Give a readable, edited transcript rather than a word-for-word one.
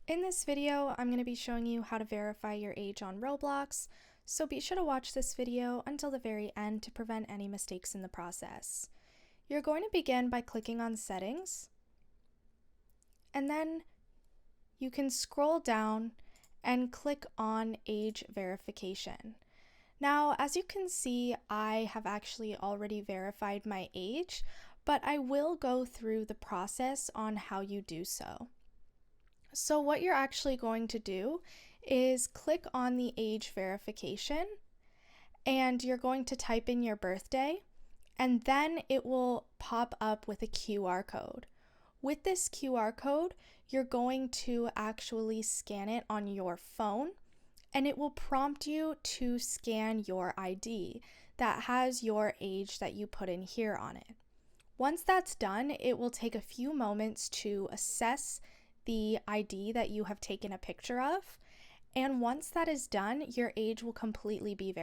In this video, I'm going to be showing you how to verify your age on Roblox, so be sure to watch this video until the very end to prevent any mistakes in the process. You're going to begin by clicking on Settings, and then you can scroll down and click on Age Verification. Now, as you can see, I have actually already verified my age, but I will go through the process on how you do so. So what you're actually going to do is click on the age verification, and you're going to type in your birthday, and then it will pop up with a QR code. With this QR code, you're going to actually scan it on your phone, and it will prompt you to scan your ID that has your age that you put in here on it. Once that's done, it will take a few moments to assess the ID that you have taken a picture of, and once that is done, your age will completely be verified.